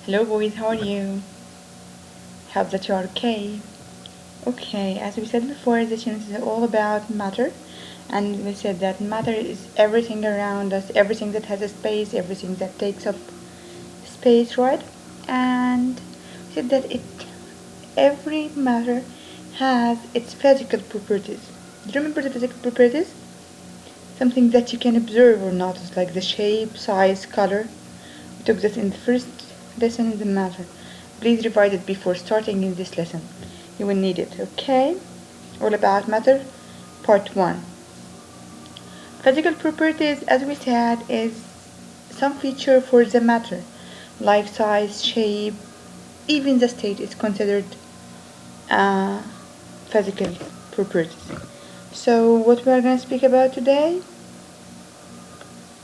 Hello boys, how are you? Hope that you are okay. Okay, as we said before, this unit is all about matter, and we said that matter is everything around us, everything that has a space, everything that takes up space, right? And we said that every matter has its physical properties. Do you remember the physical properties? Something that you can observe or notice, like the shape, size, color. We took this in the first lesson in the matter. Please revise it before starting in this lesson. You will need it, okay? All about matter, part 1. Physical properties, as we said, is some feature for the matter, like size, shape, even the state is considered uh, physical properties. So what we are going to speak about today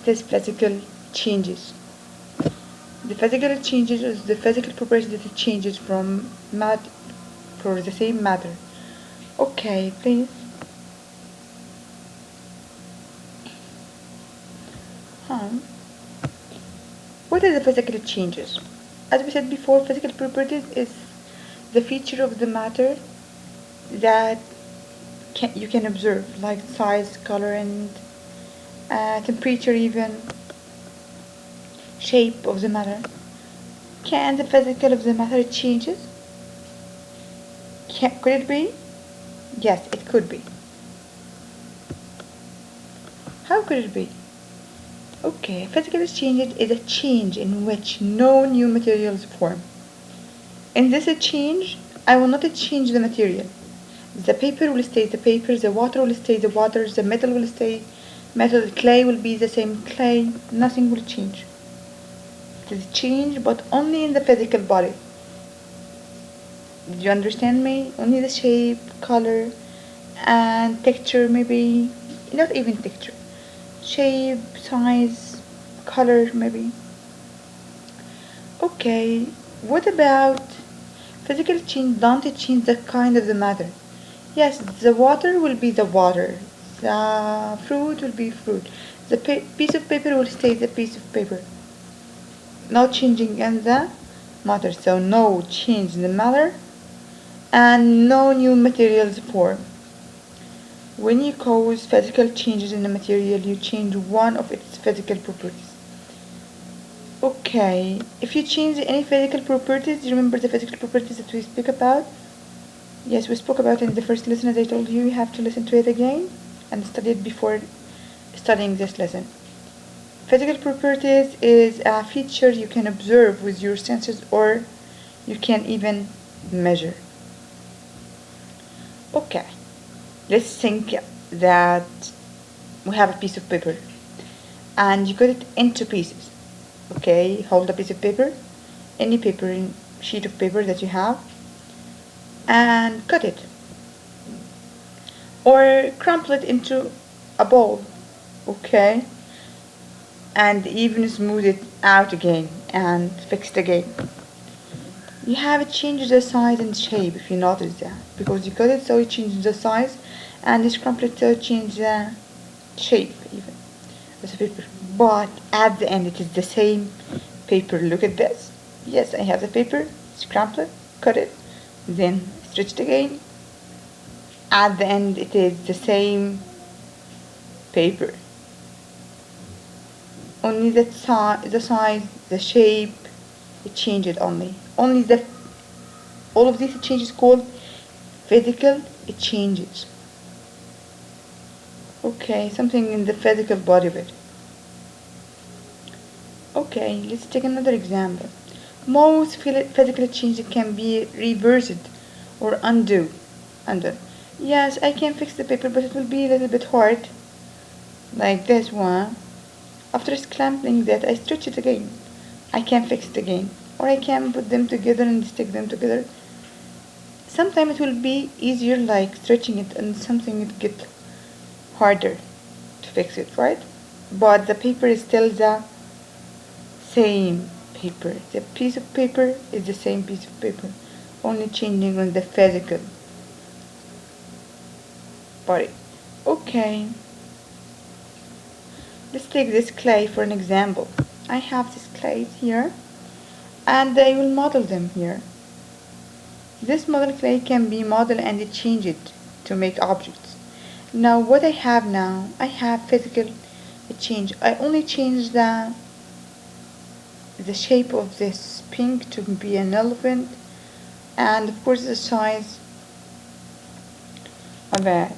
is physical changes. The physical changes is the physical property that it changes from matter for the same matter. Okay, please. Um, what are the physical changes? As we said before, physical properties is the feature of the matter that you can observe, like size, color, and temperature, even shape of the matter. Can the physical of the matter changes? Could it be? Yes, it could be. How could it be? Okay, physical change is a change in which no new materials form. In this change, I will not change the material. The paper will stay the paper, the water will stay the water, the metal will stay metal, the clay will be the same clay, nothing will change. It is change, but only in the physical body. Did you understand me? Only the shape, color, and texture, maybe. Not even texture. Shape, size, color, maybe. Okay, what about physical change? Don't it change the kind of the matter? Yes, the water will be the water. The fruit will be fruit. The piece of paper will stay the piece of paper. No changing in the matter. So no change in the matter and no new materials form. When you cause physical changes in the material, you change one of its physical properties. Okay, if you change any physical properties, do you remember the physical properties that we spoke about? Yes, we spoke about in the first lesson. As I told you, you have to listen to it again and study it before studying this lesson. Physical properties is a feature you can observe with your senses or you can even measure. Okay, let's think that we have a piece of paper and you cut it into pieces. Okay, hold a piece of paper, any paper, sheet of paper that you have, and cut it or crumple it into a ball. Okay, and even smooth it out again and fix it again. You have changed the size and shape if you notice that because you cut it so it changes the size and you crumple it so it changes the shape even as a paper. But at the end it is the same paper. Look at this. Yes, I have the paper, scramble it, cut it, then stretch it again. At the end it is the same paper. Only the size, the shape, it changed only. Only the all of these changes called physical it changes. Okay, something in the physical body of it. Okay, let's take another example. Most physical changes can be reversed or undo. Yes, I can fix the paper, but it will be a little bit hard, like this one. After scrambling that, I stretch it again. I can fix it again, or I can put them together and stick them together. Sometimes it will be easier, like stretching it, and something it get harder to fix it, right? But the paper is still the same paper. The piece of paper is the same piece of paper, only changing on the physical body. Okay, let's take this clay for an example. I have this clay here and I will model them here. This model clay can be modeled and change it to make objects. Now what I have now, I have physical change. I only change the shape of this pink to be an elephant, and of course the size of it.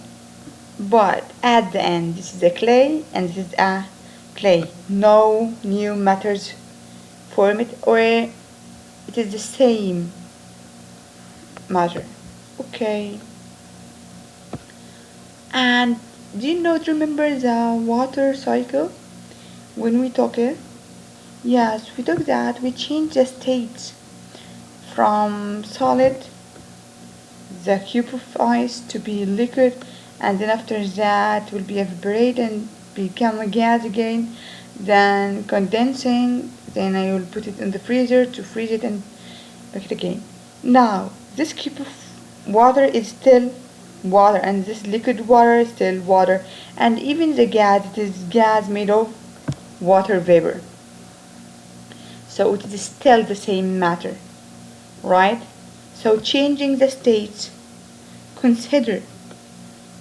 But at the end, this is a clay and this is a clay. No new matters form it, or it is the same matter. Okay. And do you remember the water cycle when we talk it? Yes, we took that. We changed the states from solid, the cube of ice, to be liquid, and then after that will be evaporate and become a gas again, then condensing, then I will put it in the freezer to freeze it and make it again. Now this cube of water is still water, and this liquid water is still water, and even the gas, it is gas made of water vapor, so it is still the same matter, right? So changing the states, consider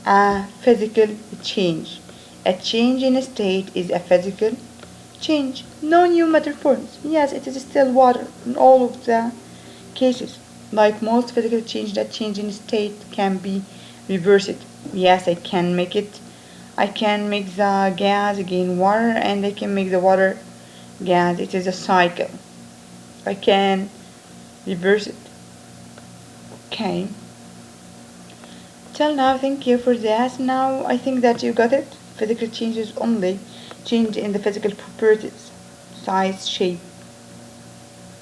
a physical change. A change in a state is a physical change. No new matter forms. Yes, it is still water in all of the cases. Like most physical change, that change in state can be reversed. Yes, I can make the gas again water, and I can make the water gas. It is a cycle. I can reverse it. Okay. Till now, thank you for that. Now I think that you got it. Physical changes only change in the physical properties, size, shape,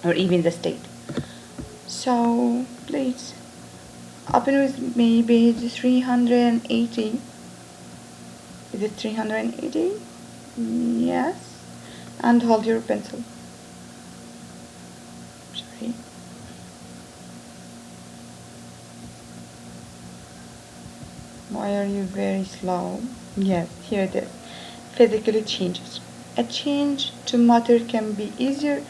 or even the state. So please open with me page 380. Is it 380? Yes. And hold your pencil. Sorry. Why are you very slow? Yes, here it is. Physical changes. A change to matter can be either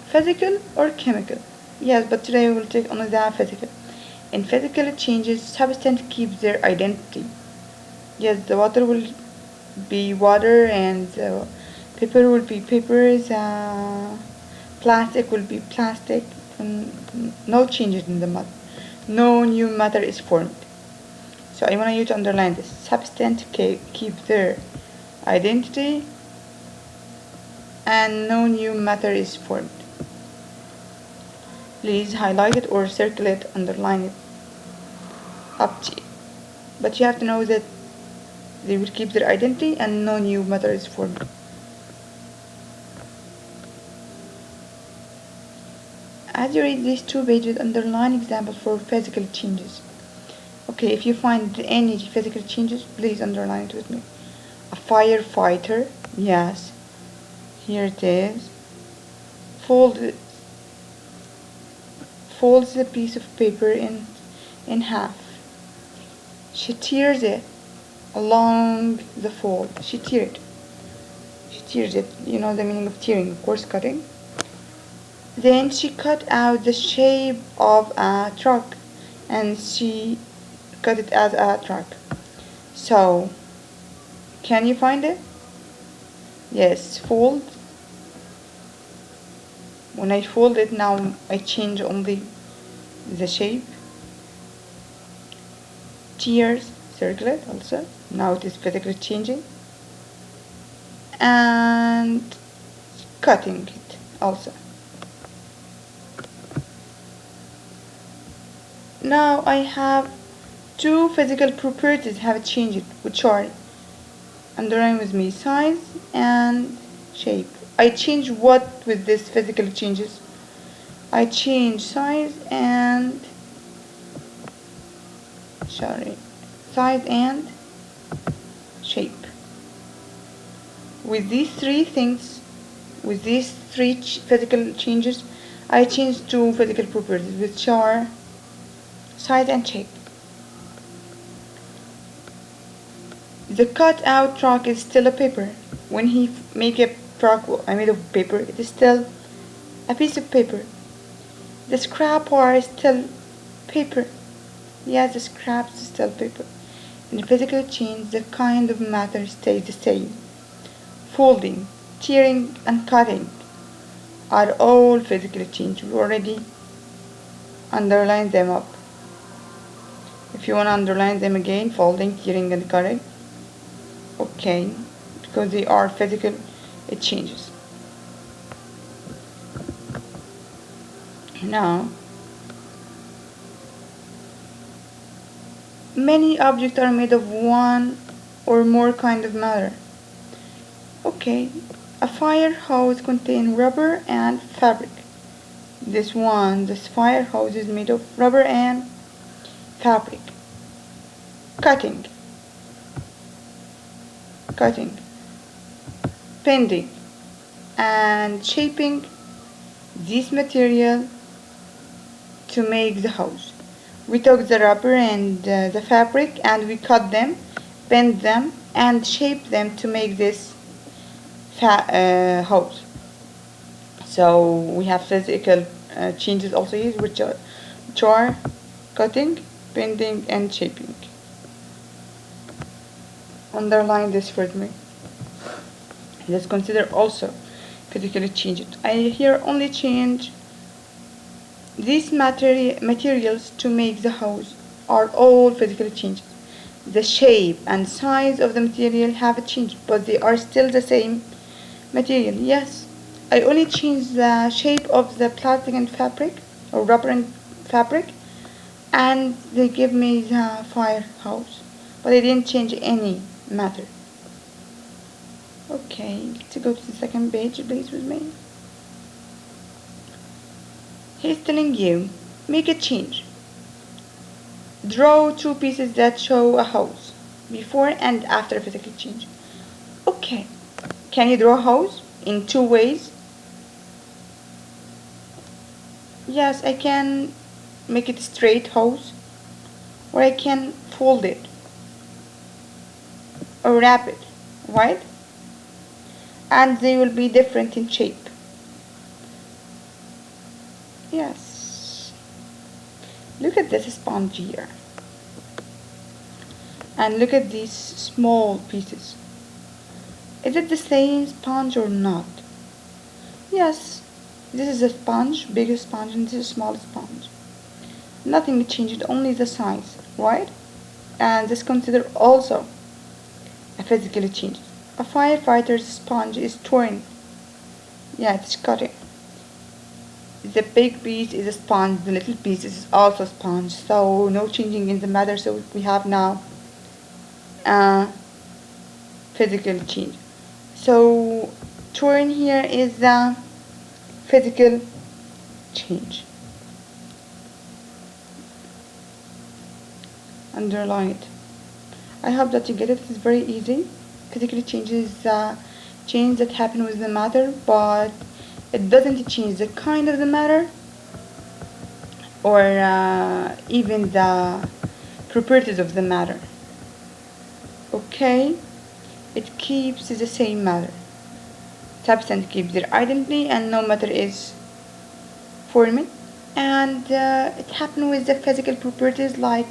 physical or chemical. Yes, but today we will take only the physical. In physical changes, substance keeps their identity. Yes, the water will be water, and the paper will be paper, the plastic will be plastic, and no changes in the matter. No new matter is formed. So I want you to underline this. Substance keep their identity, and no new matter is formed. Please highlight it or circle it, underline it, up to you. But you have to know that they will keep their identity and no new matter is formed. As you read these two pages, underline examples for physical changes. Okay, if you find any physical changes, please underline it with me. A firefighter, yes, here it is. Folds a piece of paper in half. She tears it along the fold. She tears it. You know the meaning of tearing, of course, cutting. Then she cut out the shape of a truck, and she cut it as a truck. So, can you find it? Yes, fold. When I fold it now, I change only the shape. Tears, circle it also. Now it is physically changing. And cutting it also. Now I have two physical properties have changed, which are, underline with me, size and shape. I change what with these physical changes? I change size and shape. With these three things, with these three physical changes, I change two physical properties, which are size and shape. The cut out truck is still a paper. When he make a truck I made of paper, it is still a piece of paper. The scrap are still paper. Yes, the scraps is still paper. In physical change, the kind of matter stays the same. Folding, tearing, and cutting are all physical change. We already underlined them up. If you want to underline them again, folding, tearing, and cutting, okay, because they are physical changes. Now, many objects are made of one or more kind of matter. Okay, a fire hose contains rubber and fabric. This fire hose is made of rubber and fabric. Cutting, bending, and shaping this material to make the hose. We took the rubber and the fabric and we cut them, bend them, and shape them to make this hose. So we have physical changes also here, which are cutting, bending, and shaping. Underline this with me. Let's consider also physical changes. I here only change these materials to make the hose are all physical changes. The shape and size of the material have changed, but they are still the same material. Yes, I only changed the shape of the plastic and fabric, or rubber and fabric, and they give me the fire hose, but I didn't change any matter. Okay, let's go to the second page, please, with me. He's telling you, make a change. Draw two pieces that show a hose, before and after physical change. Okay, can you draw a hose in two ways? Yes, I can make it straight hose, or I can fold it, or wrap it, right? And they will be different in shape. Yes. Look at this sponge here. And look at these small pieces. Is it the same sponge or not? Yes. This is a sponge, bigger sponge, and this is a small sponge. Nothing changed, only the size, right? And this considered also a physical change. A firefighter's sponge is torn. Yeah, it's cutting. The big piece is a sponge, the little piece is also sponge. So no changing in the matter. So we have now a physical change. So torn here is the physical change. Underline it. I hope that you get it. It's very easy. Physical change is the change that happen with the matter, but it doesn't change the kind of the matter or even the properties of the matter. Okay, it keeps the same matter. Substance keeps their identity and no matter is formed, and it happens with the physical properties like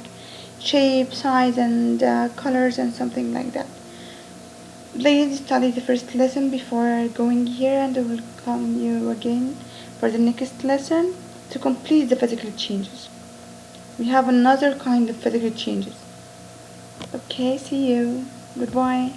shape, size, and colors and something like that. Please study the first lesson before going here, and I will come you again for the next lesson to complete the physical changes. We have another kind of physical changes. Okay, see you. Goodbye.